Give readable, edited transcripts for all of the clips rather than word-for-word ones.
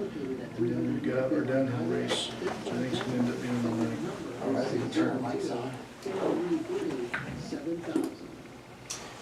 And then we've got our downhill race, which I think is going to end up being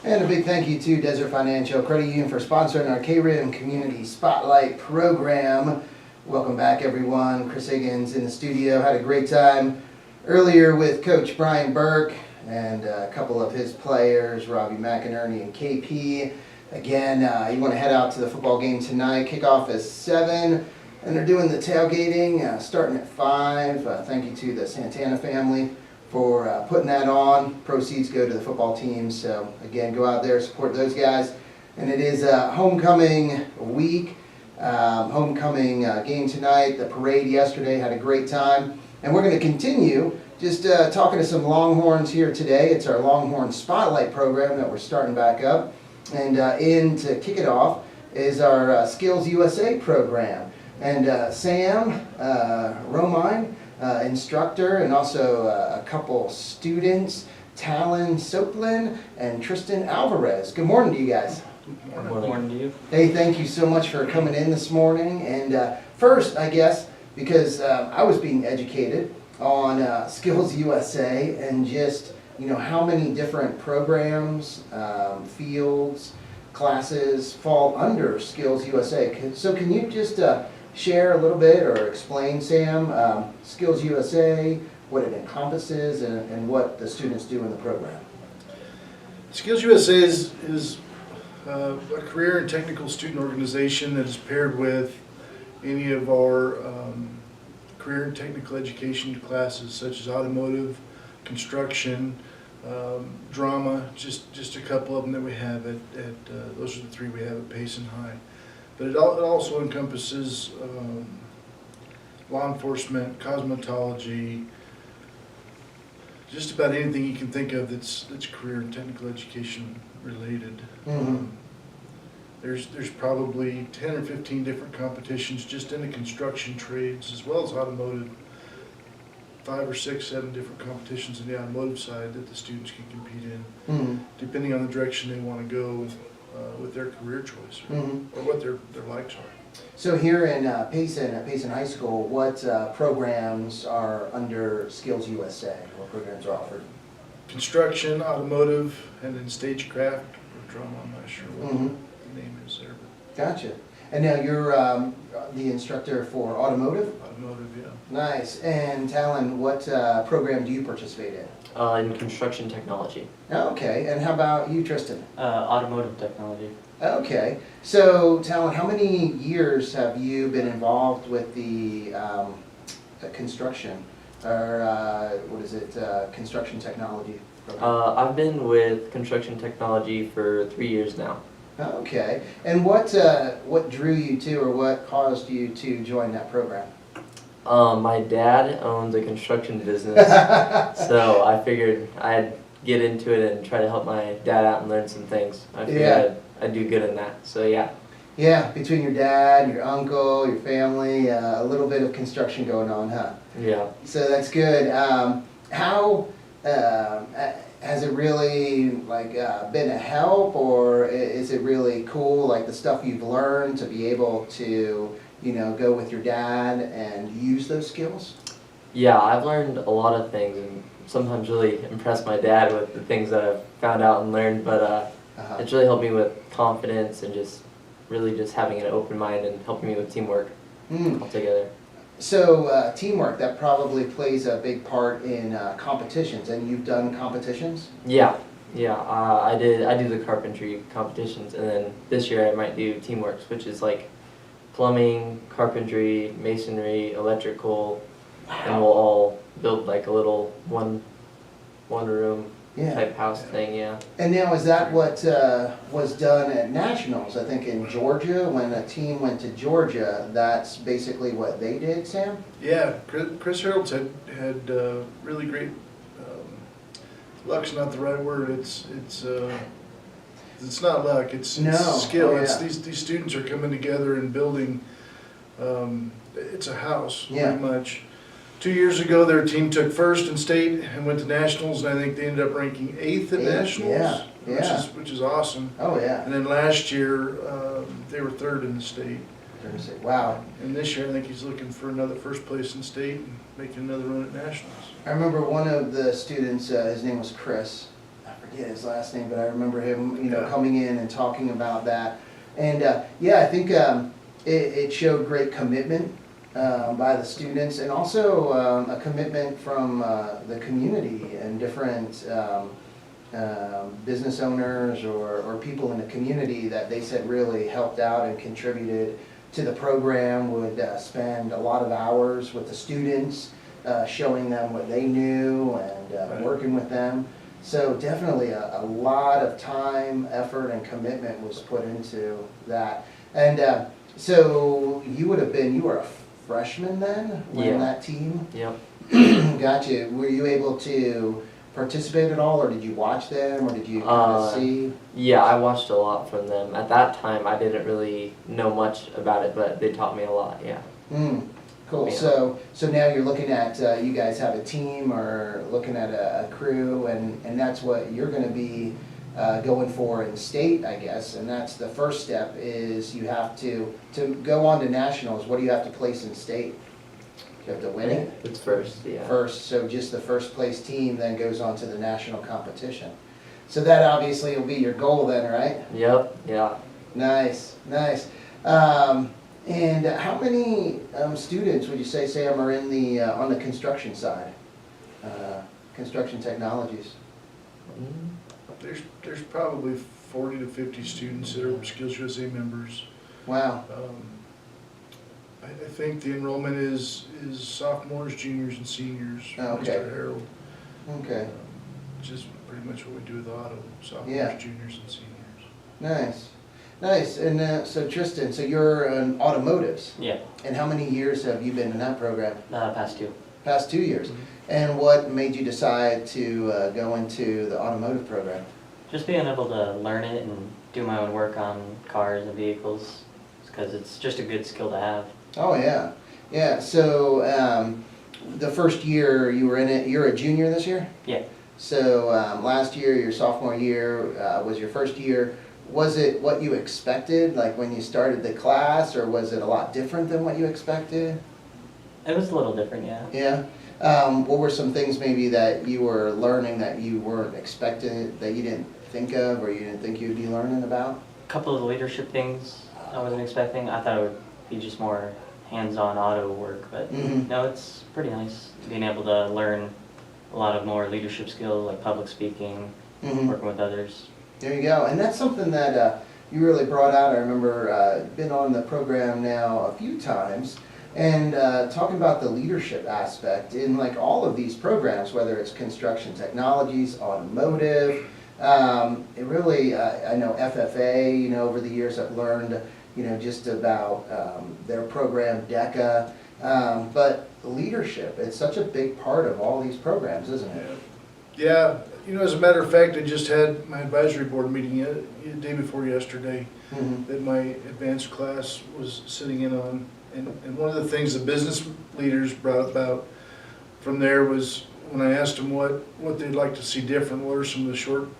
And a big thank you to Desert Financial Credit Union for sponsoring our KRIM Community Spotlight program. Welcome back, everyone. Chris Higgins in the studio. Had a great time earlier with Coach Brian Burke and a couple of his players, Robbie McInerney and KP. Again, you want to head out to the football game tonight. Kickoff is 7, and they're doing the tailgating starting at 5. Thank you to the Santana family for putting that on. Proceeds go to the football team. So again, go out there, support those guys. And it is homecoming week. Homecoming game tonight. The parade yesterday, had a great time. And we're going to continue just talking to some Longhorns here today. It's our Longhorn Spotlight program that we're starting back up. And in to kick it off is our Skills USA program. And Sam Romine, instructor, and also a couple students, Talon Sopeland and Tristen Alvarez. Good morning to you guys. Good morning to you. Hey, thank you so much for coming in this morning. And first, I guess, because I was being educated on Skills USA and just, you know, how many different programs, fields, classes fall under Skills USA. So can you just share a little bit or explain, Sam, Skills USA, what it encompasses, and what the students do in the program? Skills USA is a career and technical student organization that is paired with any of our career and technical education classes, such as automotive, construction, drama, just a couple of them that we have at those are the 3 we have at Payson High. But it also encompasses law enforcement, cosmetology, just about anything you can think of that's career and technical education related. Mm-hmm. There's probably 10 or 15 different competitions just in the construction trades, as well as automotive. 5 or 6, 7 different competitions in the automotive side that the students can compete in, depending on the direction they want to go with their career choice, or what their likes are. So here in Payson, at Payson High School, what programs are under Skills USA? What programs are offered? Construction, automotive, and then stagecraft or drama. I'm not sure what the name is there. But Gotcha. And now you're the instructor for automotive? automotive, yeah. Nice. And Talon, what program do you participate in? In construction technology. Okay. And how about you, Tristan? Automotive technology. Okay. So, Talon, how many years have you been involved with the construction, or what is it, construction technology program? I've been with construction technology for 3 years now. Okay. And what drew you to, or what caused you to join that program? My dad owns a construction business, so I figured I'd get into it and try to help my dad out and learn some things. I figured I'd do good in that, so yeah. Yeah, between your dad, your uncle, your family, a little bit of construction going on, huh? Yeah. So that's good. How has it really been a help, or is it really cool, like the stuff you've learned to be able to, you know, go with your dad and use those skills? Yeah, I've learned a lot of things and sometimes really impressed my dad with the things that I've found out and learned, but it's really helped me with confidence and just having an open mind and helping me with teamwork altogether. So teamwork, that probably plays a big part in competitions, and you've done competitions? Yeah. I do the carpentry competitions, and then this year I might do teamworks, which is like plumbing, carpentry, masonry, electrical, and we'll all build like a little one room type house thing, yeah. And now is that what was done at Nationals, I think in Georgia, when a team went to Georgia, that's basically what they did, Sam? Yeah, Chris Harold's had really great, luck's not the right word, it's not luck, it's skill. Oh, yeah. It's these students are coming together and building, it's a house, pretty much. 2 years ago, their team took first in state and went to nationals, and I think they ended up ranking 8th at nationals, which is awesome. Oh yeah. And then last year, they were 3rd in the state. during the state. Wow. And this year, I think he's looking for another first place in state and making another run at nationals. I remember one of the students, his name was Chris. I forget his last name, but I remember him, Yeah. coming in and talking about that. And yeah, I think it showed great commitment by the students, and also a commitment from the community and different business owners or people in the community that they said really helped out and contributed to the program, would spend a lot of hours with the students, showing them what they knew and Right. working with them. So definitely a lot of time, effort, and commitment was put into that. And so you were a freshman then when Yeah. that team? Yep. Gotcha. Were you able to participate at all, or did you watch them, or did you kind of see? Yeah, I watched a lot from them. At that time, I didn't really know much about it, but they taught me a lot, yeah. Cool. Yeah. So now you're looking at, you guys have a team or looking at a crew, and that's what you're going to be going for in state, I guess. And that's the first step, is you have to go on to nationals. What do you have to place in state? You have to win it It's first, yeah. first. So just the first place team then goes on to the national competition. So that obviously will be your goal then, right? Yep, yeah. Nice, nice. And how many students would you say, Sam, are in the on the construction side, construction technologies? There's probably 40 to 50 students that are Skills USA members. Wow. I think the enrollment is sophomores, juniors, and seniors. Oh, okay. Mr. Harold. Okay. Which is pretty much what we do with auto, sophomores, Yeah. juniors, and seniors. Nice, nice. And so Tristan, so you're in automotives, Yeah, and how many years have you been in that program? past two. Past 2 years. And what made you decide to go into the automotive program? Just being able to learn it and do my own work on cars and vehicles, because it's just a good skill to have. Oh yeah, yeah. So the first year you were in it, you're a junior this year. Yeah. So last year, your sophomore year, was your first year. Was it what you expected, like when you started the class, or was it a lot different than what you expected? It was a little different, yeah. Yeah. What were some things maybe that you were learning that you weren't expecting, that you didn't think of, or you didn't think you'd be learning about? A couple of the leadership things I wasn't expecting. I thought it would be just more hands-on auto work, but Mhm. no, it's pretty nice being able to learn a lot of more leadership skills, like public speaking, Mhm. working with others. There you go. And that's something that you really brought out. I remember been on the program now a few times, and talking about the leadership aspect in like all of these programs, whether it's construction technologies, automotive. It really, I know FFA, over the years I've learned, just about their program, DECA. But leadership, it's such a big part of all these programs, isn't it? Yeah, as a matter of fact, I just had my advisory board meeting the day before yesterday Mhm. that my advanced class was sitting in on. And one of the things the business leaders brought about from there was, when I asked them what they'd like to see different, what are some of the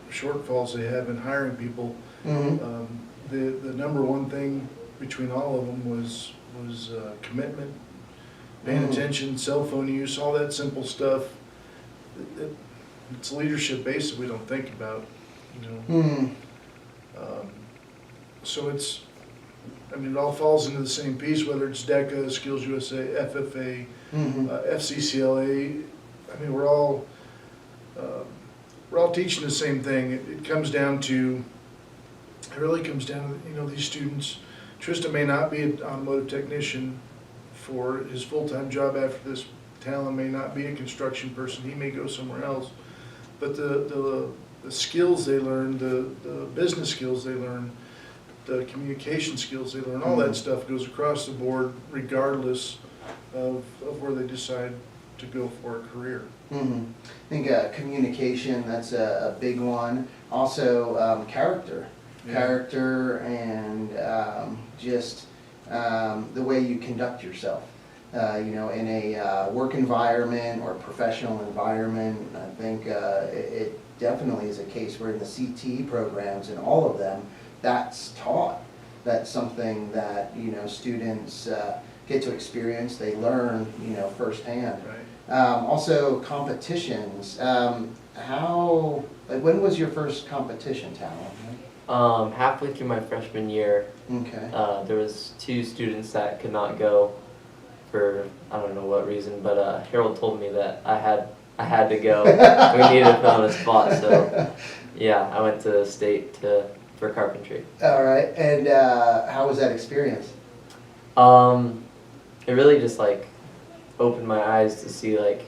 shortfalls they have in hiring people, Mhm. the number one thing between all of them was commitment, paying attention, cell phone use, all that simple stuff. It's leadership base that we don't think about, Mhm. So it all falls into the same piece, whether it's DECA, Skills USA, FFA, Mhm. FCCLA. We're all teaching the same thing. It really comes down to, these students. Tristan may not be an automotive technician for his full-time job after this. Talon may not be a construction person. He may go somewhere else. But the skills they learn, the business skills they learn, the communication skills they learn, all that stuff goes across the board regardless of where they decide to go for a career. Mhm. I think communication, that's a big one. Also, character. Yeah. Character and just the way you conduct yourself. In a work environment or professional environment, I think it definitely is a case where in the CT programs and all of them, that's taught. that's something that, you know, students get to experience, they learn, you know, firsthand. Right. Also competitions, when was your first competition, Talon? Halfway through my freshman year, Okay. there was 2 students that could not go for I don't know what reason, but Harold told me that I had to go. We needed to fill in a spot, so yeah, I went to state for carpentry. All right, and how was that experience? It really just like opened my eyes to see like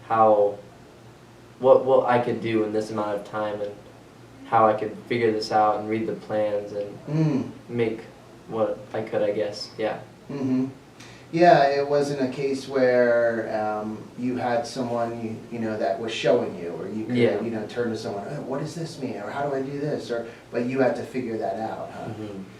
how what I could do in this amount of time and how I could figure this out and read the plans and make what I could, I guess. Yeah. Mm-hmm. Yeah, it wasn't a case where you had someone you know that was showing you, or you could you know turn to someone, oh, what does this mean, or how do I do this, or but you had to figure that out, huh?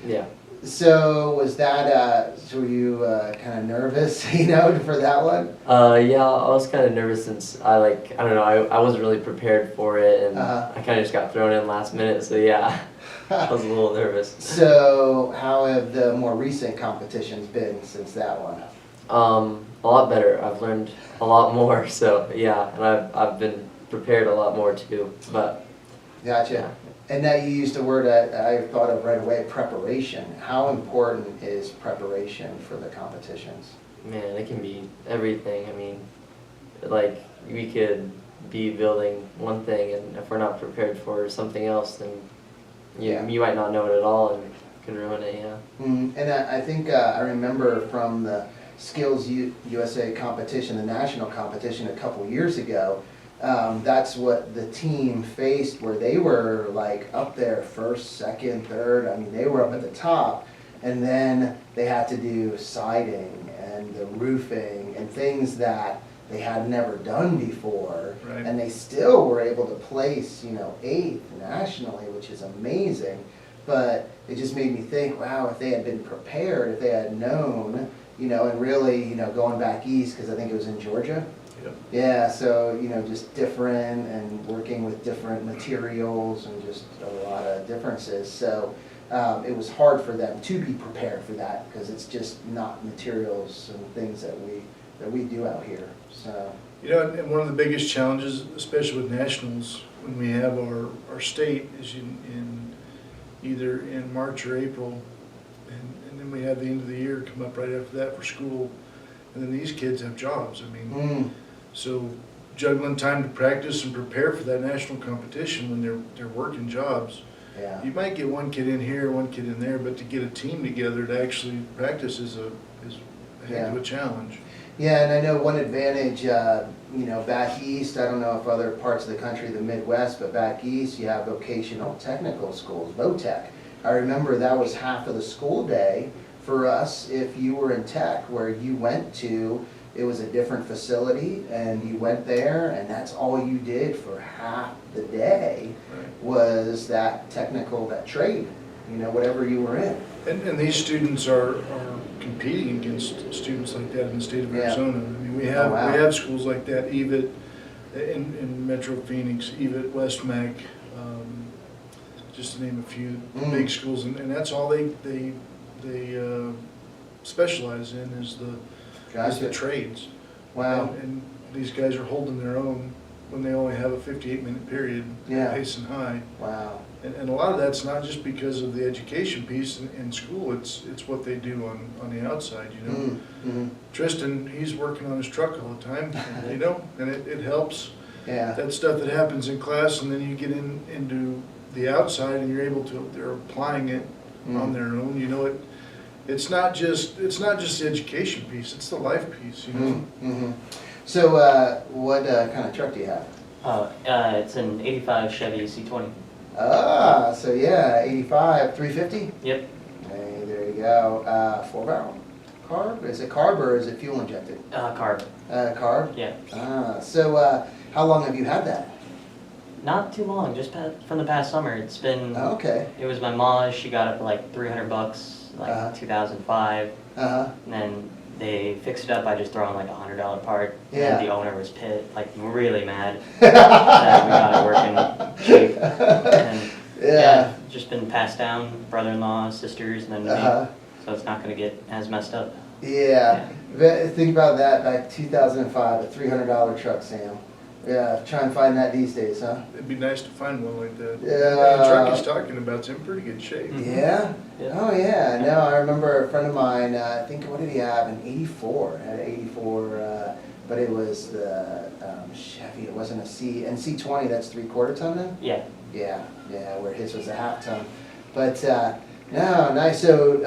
Yeah. So was that were you kind of nervous, you know, for that one? Yeah, I was kind of nervous since I don't know, I wasn't really prepared for it, and I kind of just got thrown in last minute, so yeah, I was a little nervous. So how have the more recent competitions been since that one? A lot better. I've learned a lot more, so yeah, and I've been prepared a lot more too, but. Gotcha. Yeah. And now you used a word I thought of right away, preparation. How important is preparation for the competitions? Man, it can be everything. I mean, like, we could be building one thing, and if we're not prepared for something else, then you might not know it at all, and it can ruin it, yeah. And I think I remember from the Skills USA competition, the national competition a couple years ago, that's what the team faced, where they were like up there first, second, third. I mean, they were up at the top, and then they had to do siding and the roofing and things that they had never done before. Right. And they still were able to place, you know, 8th nationally, which is amazing. But it just made me think, wow, if they had been prepared, if they had known, you know, and really, you know, going back east, because I think it was in Georgia. Yep. Yeah, so, you know, just different and working with different materials and just a lot of differences. So it was hard for them to be prepared for that, because it's just not materials and things that we do out here. So. You know, and one of the biggest challenges, especially with nationals, when we have our state, is either in March or April, and then we have the end of the year come up right after that for school, and then these kids have jobs. I mean, so juggling time to practice and prepare for that national competition when they're working jobs. Yeah. You might get one kid in here, one kid in there, but to get a team together to actually practice is a heck of a challenge. Yeah, and I know one advantage, you know, back east, I don't know if other parts of the country, the Midwest, but back east you have vocational technical schools, VOTEC. I remember that was half of the school day for us if you were in tech, where you went to, it was a different facility, and you went there, and that's all you did for half the day was that technical, that trade, you know, whatever you were in. And these students are competing against students like that in the state of Arizona. I mean, we have schools like that, EVIT in Metro Phoenix, EVIT, West Mac, just to name a few big schools, and that's all they specialize in is the trades. Wow. And these guys are holding their own when they only have a 58-minute period, pacing high. Wow. And a lot of that's not just because of the education piece in school, it's what they do on the outside, you know. Tristan, he's working on his truck all the time, you know, and it helps. Yeah. That stuff that happens in class, and then you get into the outside and you're able to, they're applying it on their own, you know. It's not just the education piece, it's the life piece, you know. So what kind of truck do you have? It's an 85 Chevy C20. Ah, so yeah, 85, 350? Yep. Hey, there you go. 4-barrel carb? Is it carb or is it fuel injected? Carb. Carb? Yeah. Ah, so how long have you had that? Not too long, just from the past summer. It's been. Oh, okay. It was my mom. She got it for like $300, like 2005. And then they fixed it up by just throwing like a $100 part. Yeah. And the owner was really mad that we got it working cheap. And Yeah. just been passed down, brother-in-law, sisters, and then to me. Uh-huh. So it's not gonna get as messed up. Yeah. Think about that back 2005, a $300 truck, Sam. Yeah, try and find that these days, huh? It'd be nice to find one like that. Yeah. The truck he's talking about's in pretty good shape. Yeah? Yeah. Oh, yeah. No, I remember a friend of mine, I think, what did he have? An 84. Had an 84, but it was the Chevy. It wasn't a C. And C20, that's 3/4 ton then? Yeah. Yeah, where his was a 1/2 ton. But, no, nice. So,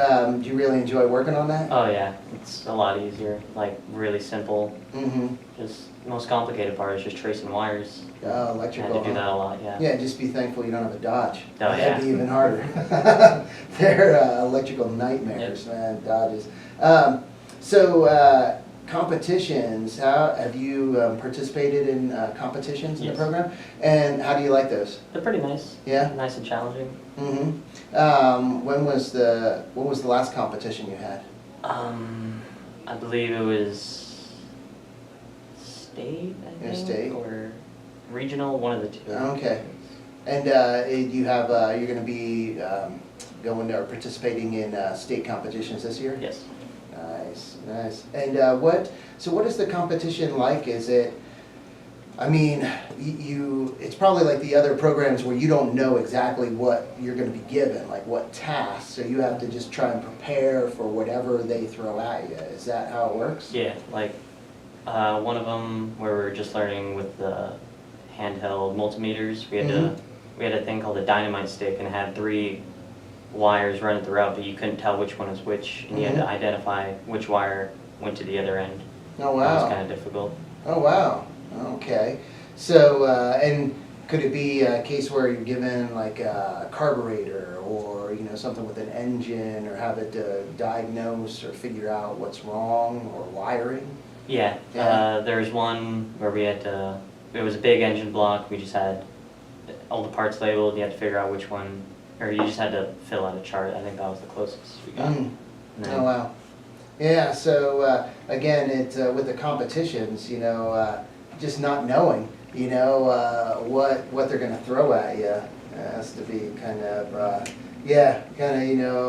do you really enjoy working on that? Oh yeah, it's a lot easier. Like really simple. Mm-hmm. Just the most complicated part is just tracing wires. Oh, I had electrical. to do huh? that a lot. Yeah. Yeah, just be thankful you don't have a Dodge. Oh, That'd yeah. be even harder. They're electrical nightmares, man, Dodges. So, competitions, how, have you participated in competitions in the Yes. program? And how do you like those? They're pretty nice. Yeah? Nice and challenging. Mm-hmm. When was the last competition you had? I believe it was state, I think, State? or regional, one of the two. Okay. And you have, you're gonna be going or participating in state competitions this year? Yes. Nice. And what is the competition like? Is it, I mean, it's probably like the other programs where you don't know exactly what you're gonna be given, like what tasks, so you have to just try and prepare for whatever they throw at you. Is that how it works? Yeah, like one of them where we were just learning with the handheld multimeters. We had a thing called a dynamite stick, and it had 3 wires running throughout, but you couldn't tell which one was which, and you had to identify which wire went to the other end. Oh, That was wow. kind of difficult. Oh, wow. Okay. So, and could it be a case where you're given like a carburetor or, something with an engine, or have it diagnose or figure out what's wrong, or wiring? Yeah, Yeah. there was one where we had to, it was a big engine block, we just had all the parts labeled, you had to figure out which one, or you just had to fill out a chart. I think that was the closest we got. Mm. And then- Oh, wow. Yeah, so again, with the competitions, just not knowing, what they're gonna throw at you has to be kind of, a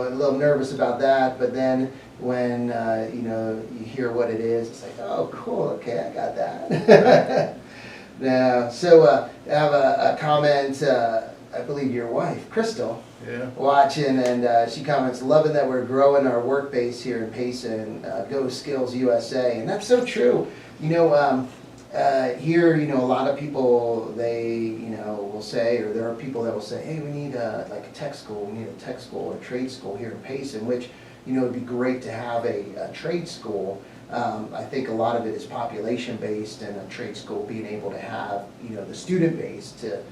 little nervous about that. But then when, you hear what it is, it's like, oh, cool, okay, I got that. Now, so I have a comment, I believe your wife, Crystal, Yeah. watching, and she comments, loving that we're growing our work base here in Payson, Go Skills USA, and that's so true. Here, a lot of people, they, will say, or there are people that will say, hey, we need a tech school, we need a tech school or trade school here in Payson, which, it'd be great to have a trade school. I think a lot of it is population-based, and a trade school being able to have, the student base to,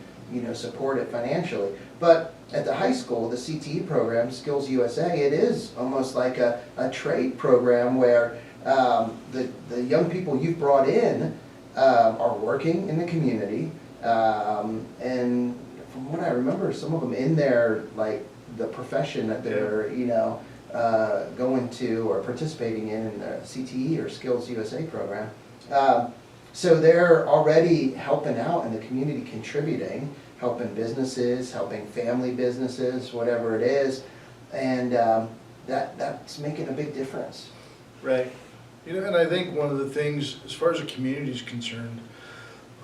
support it financially. But at the high school, the CTE program, Skills USA, it is almost like a trade program where the young people you've brought in are working in the community. And from what I remember, some of them in their, the profession that they're, going to or participating in the CTE or Skills USA program. So they're already helping out in the community, contributing, helping businesses, helping family businesses, whatever it is, and that's making a big difference. Right. And I think one of the things, as far as the community is concerned,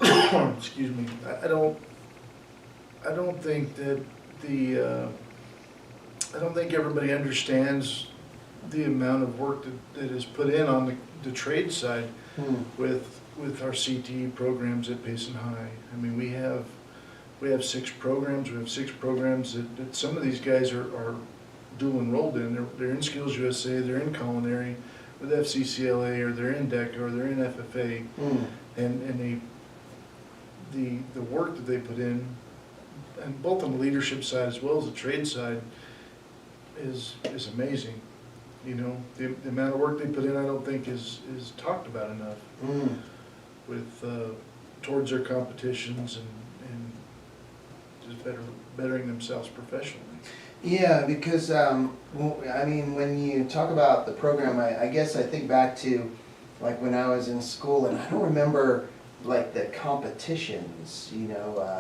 excuse me, I don't think that I don't think everybody understands the amount of work that is put in on the trade side with our CTE programs at Payson High. I mean, we have 6 programs. We have 6 programs that some of these guys are dual enrolled in. They're in Skills USA, they're in culinary with FCCLA, or they're in DECA, or they're in FFA, and the work that they put in, and both on the leadership side as well as the trade side, is amazing. The amount of work they put in, I don't think is talked about enough with towards their competitions and just bettering themselves professionally. Yeah, because, when you talk about the program, I guess I think back to, when I was in school, and I don't remember like the competitions,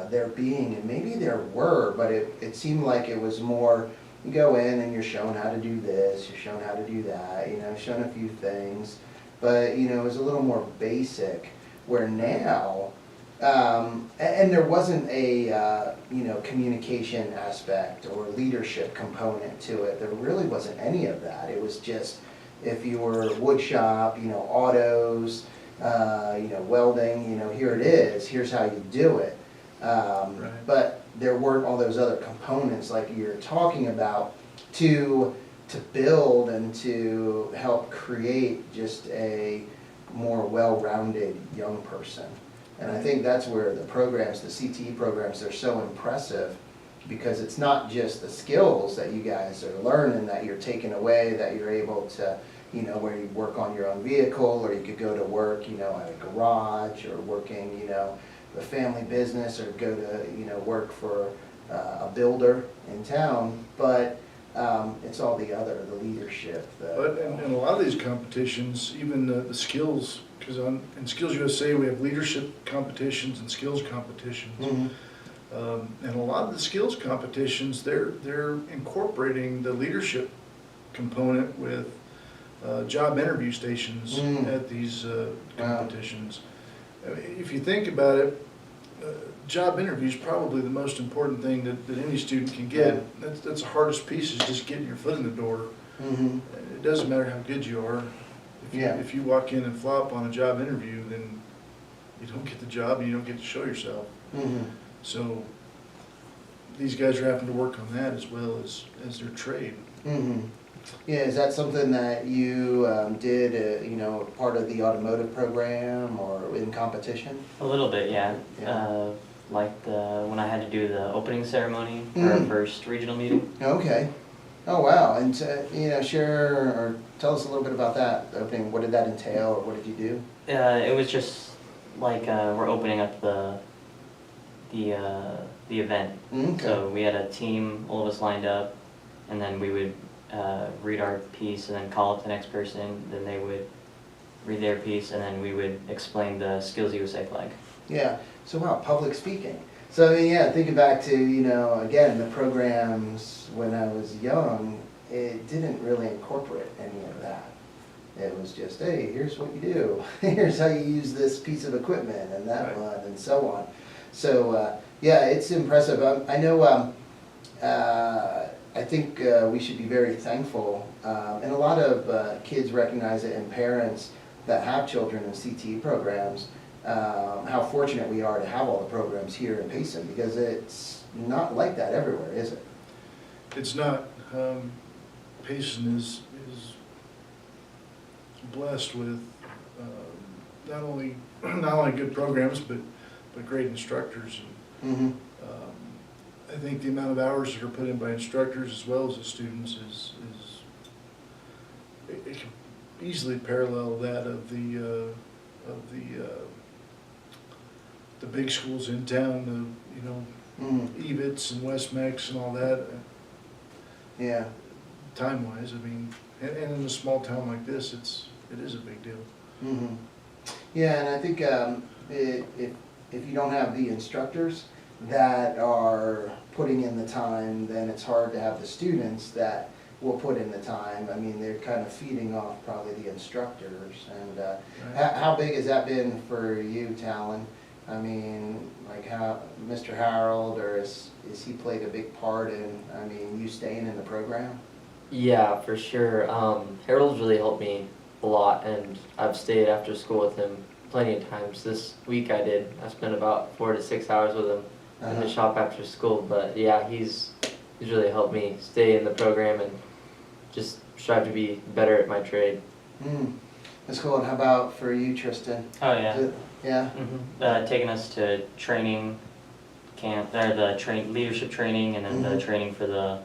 there being, and maybe there were, but it seemed like it was more, you go in and you're shown how to do this, you're shown how to do that, shown a few things, but, it was a little more basic, where now, and there wasn't a, communication aspect or leadership component to it. There really wasn't any of that. It was just, if you were wood shop, autos, welding, here it is, here's how you do it. Right. But there weren't all those other components like you're talking about to build and to help create just a more well-rounded young person. And I think that's where the programs, the CTE programs, they're so impressive, because it's not just the skills that you guys are learning that you're taking away, that you're able to, where you work on your own vehicle, or you could go to work, at a garage, or working, a family business, or go to, work for a builder in town, but it's all the other, the leadership. But in a lot of these competitions, even the skills, because in Skills USA we have leadership competitions and skills competitions. Mm-hmm. And a lot of the skills competitions, they're incorporating the leadership component with job interview stations at these competitions. I mean, if you think about it, job interview is probably the most important thing that any student can get. Yeah. That's the hardest piece, is just getting your foot in the door. Mm-hmm. It doesn't matter how good you are. If you walk in and flop on a job interview, then you don't get the job and you don't get to show yourself. Mm-hmm. So these guys are having to work on that as well as their trade. Mm-hmm. Yeah, is that something that you did, part of the automotive program or in competition? A little bit, yeah. Yeah. Like when I had to do the opening ceremony for our first regional meeting. Okay. Oh, wow. And, share or tell us a little bit about that, the opening. What did that entail, or what did you do? It was just like we're opening up the event. Okay. So we had a team, all of us lined up, and then we would read our piece and then call up the next person. Then they would read their piece, and then we would explain the Skills USA flag. Yeah. So, wow, public speaking. So, thinking back to, again, the programs when I was young, it didn't really incorporate any of that. It was just, hey, here's what you do. Here's how you use this piece of equipment and that one and so on. So, it's impressive. I know, I think we should be very thankful, and a lot of kids recognize it, and parents that have children in CTE programs, how fortunate we are to have all the programs here in Payson, because it's not like that everywhere, is it? It's not. Payson is blessed with not only good programs but great instructors. Mm-hmm. I think the amount of hours that are put in by instructors as well as the students is it can easily parallel that of the big schools in town, EBITS and West Mex and all that. Yeah. Time-wise, I mean, and in a small town like this, it is a big deal. Mm-hmm. Yeah, and I think if you don't have the instructors that are putting in the time, then it's hard to have the students that will put in the time. I mean, they're kind of feeding off probably the instructors. And Right. how big has that been for you, Talon? I mean, like how Mr. Harold, or is he played a big part in, you staying in the program? Yeah, for sure. Harold's really helped me a lot, and I've stayed after school with him plenty of times. This week I did. I spent about 4 to 6 hours with him in the shop after school. But yeah, he's really helped me stay in the program and just strive to be better at my trade. That's cool. And how about for you, Tristen? Oh yeah. Yeah. Mm-hmm. Taking us to training camp, the leadership training, and then the training for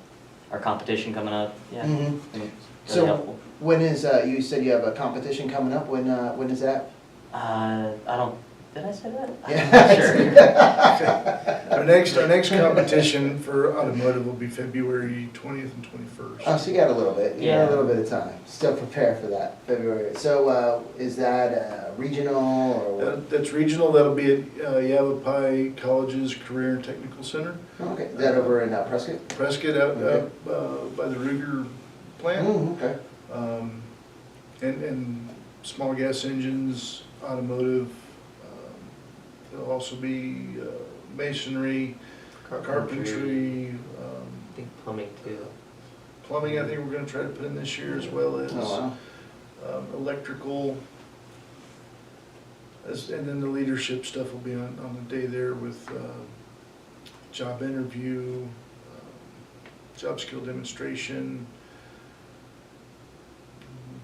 our competition coming up. Yeah. Mm-hmm. Really So helpful. when is you said you have a competition coming up? When is that? I don't Did I say that? Yeah. Sure. Our next competition for automotive will be February 20th and 21st. Oh, so you got a little bit, you got Yeah. a little bit of time. Still prepare for that, February. So, is that regional or what? That's regional, that'll be at Yavapai College's Career and Technical Center. Okay, is that over in Prescott? Prescott out by the Ruger plant. Okay. And small gas engines, automotive. There'll also be masonry, carpentry, I think plumbing too. plumbing. I think we're gonna try to put in this year, as well as Oh, wow. electrical. And then the leadership stuff will be on the day there with job interview, job skill demonstration.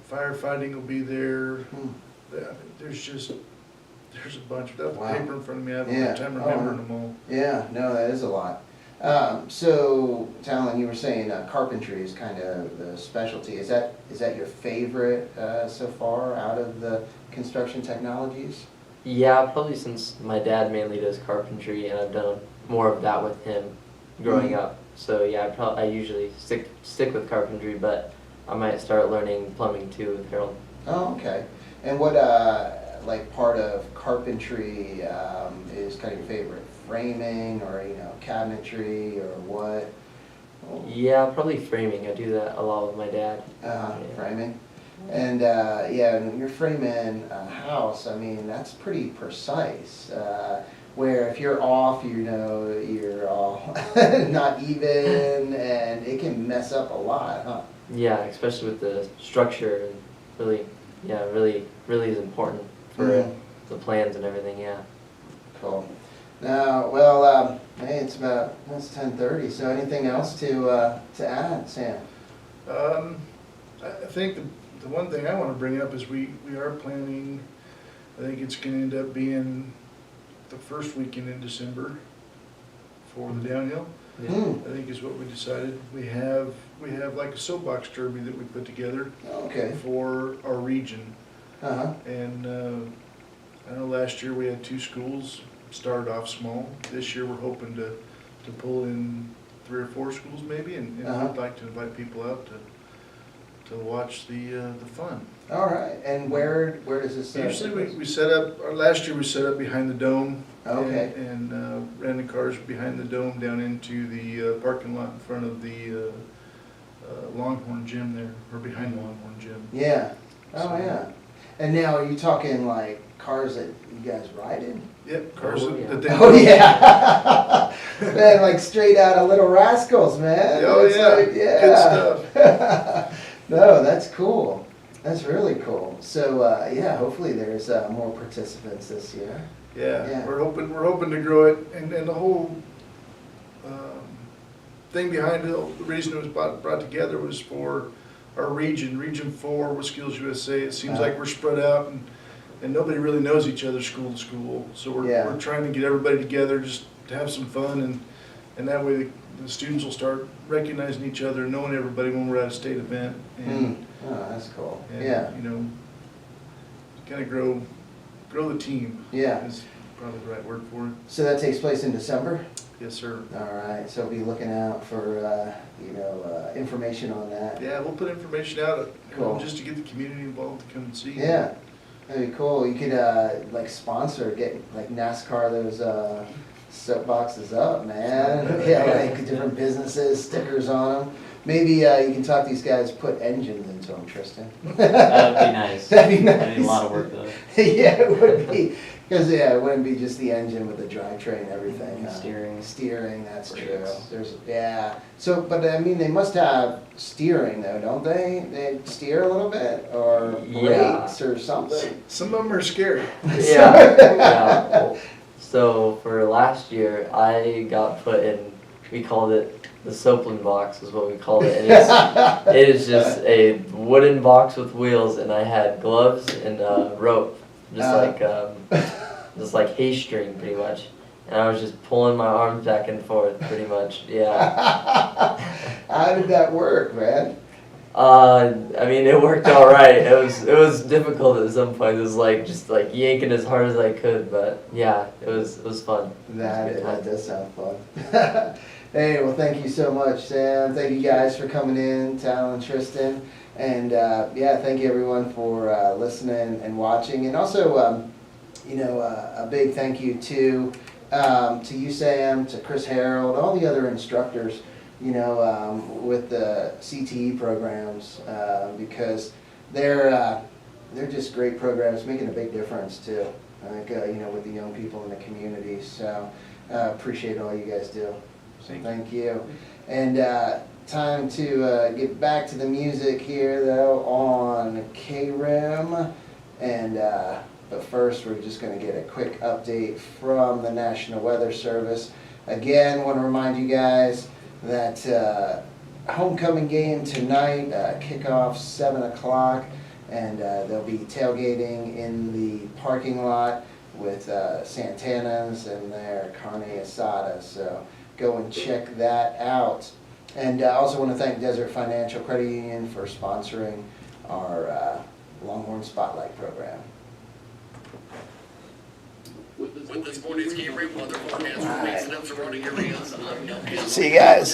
Firefighting will be there. There's a bunch. Without the Wow. paper in front of me, I have a Yeah. hard time Oh, remembering them all. Yeah, no, that is a lot. So, Talon, you were saying carpentry is kind of the specialty. Is that your favorite so far out of the construction technologies? Yeah, probably since my dad mainly does carpentry, and I've done more of that with him growing up. So yeah, I usually stick with carpentry, but I might start learning plumbing too with Harold. Oh, okay. And what like part of carpentry is kind of your favorite? Framing or cabinetry or what? Oh. Yeah, probably framing. I do that a lot with my dad. Yeah. Framing. And yeah, when you're framing a house, I mean, that's pretty precise. Where if you're off, you're all not even, and it can mess up a lot, huh? Yeah, especially with the structure, and really is important for Mhm. the plans and everything. Yeah. Cool. Now, well, hey, it's 10:30. So anything else to add, Sam? I think the one thing I want to bring up is we are planning, I think it's going to end up being the first weekend in December for the downhill. Yeah. I think is what we decided. We have like a soapbox derby that we put together Okay. for our region. Uh-huh. And I know last year we had 2 schools, started off small. This year we're hoping to pull in 3 or 4 schools maybe, and I'd like to invite people out to watch the fun. All right. And where does this? Usually we set up, or last year we set up behind the dome. Okay. And ran the cars behind the dome down into the parking lot in front of the Longhorn gym there, or behind the Longhorn gym. Yeah. Oh, So- yeah. And now, are you talking like cars that you guys ride in? Yep, cars Oh, that yeah. that they. Oh, yeah. Man, like straight out of Little Rascals, man. Oh, It's yeah. like, Good stuff. No, that's cool. That's really cool. So, yeah, hopefully there's more participants this year. Yeah, Yeah. we're hoping to grow it, and the whole thing behind it, the reason it was brought together was for our Region 4 with Skills USA. It seems like we're spread out and nobody really knows each other school to school. So we're trying to get everybody together just to have some fun, and that way the students will start recognizing each other, knowing everybody when we're at a state event. And, Oh, that's cool. and Yeah. kind of grow the team. Yeah. Is probably the right word for it. So that takes place in December? Yes, sir. All right, so be looking out for, information on that. Yeah, we'll put information out, Cool. just to get the community involved to come and see. Yeah, that'd be cool. You could, like sponsor, get like NASCAR those, soapboxes up, man. Yeah, like different businesses, stickers on them. Maybe, you can talk these guys, put engines into them, Tristan. That would be nice. That'd be That'd be a nice. lot of work though. Yeah, it would be, because, yeah, it wouldn't be just the engine with the drivetrain and everything. huh? Steering. That's true. Brakes. Yeah. So, but I mean, they must have steering though, don't they? They steer a little bit, or Yeah. brakes or something. Some of them are scary. Yeah. So for last year, I got put in. We called it the Sopeland box, is what we called it. And it is just a wooden box with wheels, and I had gloves and rope, just like hay string, pretty much. And I was just pulling my arms back and forth, pretty much. Yeah. How did that work, man? I mean, it worked all right. It was difficult at some point. It was like just like yanking as hard as I could, but yeah, it was fun. That does sound fun. Hey, well, thank you so much, Sam. Thank you guys for coming in, Talon, Tristen, and yeah, thank you everyone for listening and watching, and also, a big thank you to you, Sam, to Chris Harold, all the other instructors, with the CTE programs, because they're just great programs, making a big difference too. I think with the young people in the community. So appreciate all you guys do. So thank you. And time to get back to the music here though on KRIM. And but first we're just going to get a quick update from the National Weather Service. Again, want to remind you guys that homecoming game tonight, kickoff 7 o'clock, and they'll be tailgating in the parking lot with Santana's and their carne asada. So go and check that out. And I also want to thank Desert Financial Credit Union for sponsoring our Longhorn Spotlight program. With this morning's KRIM weather forecast for Mason and surrounding areas, I'm Neil Campbell. See you guys.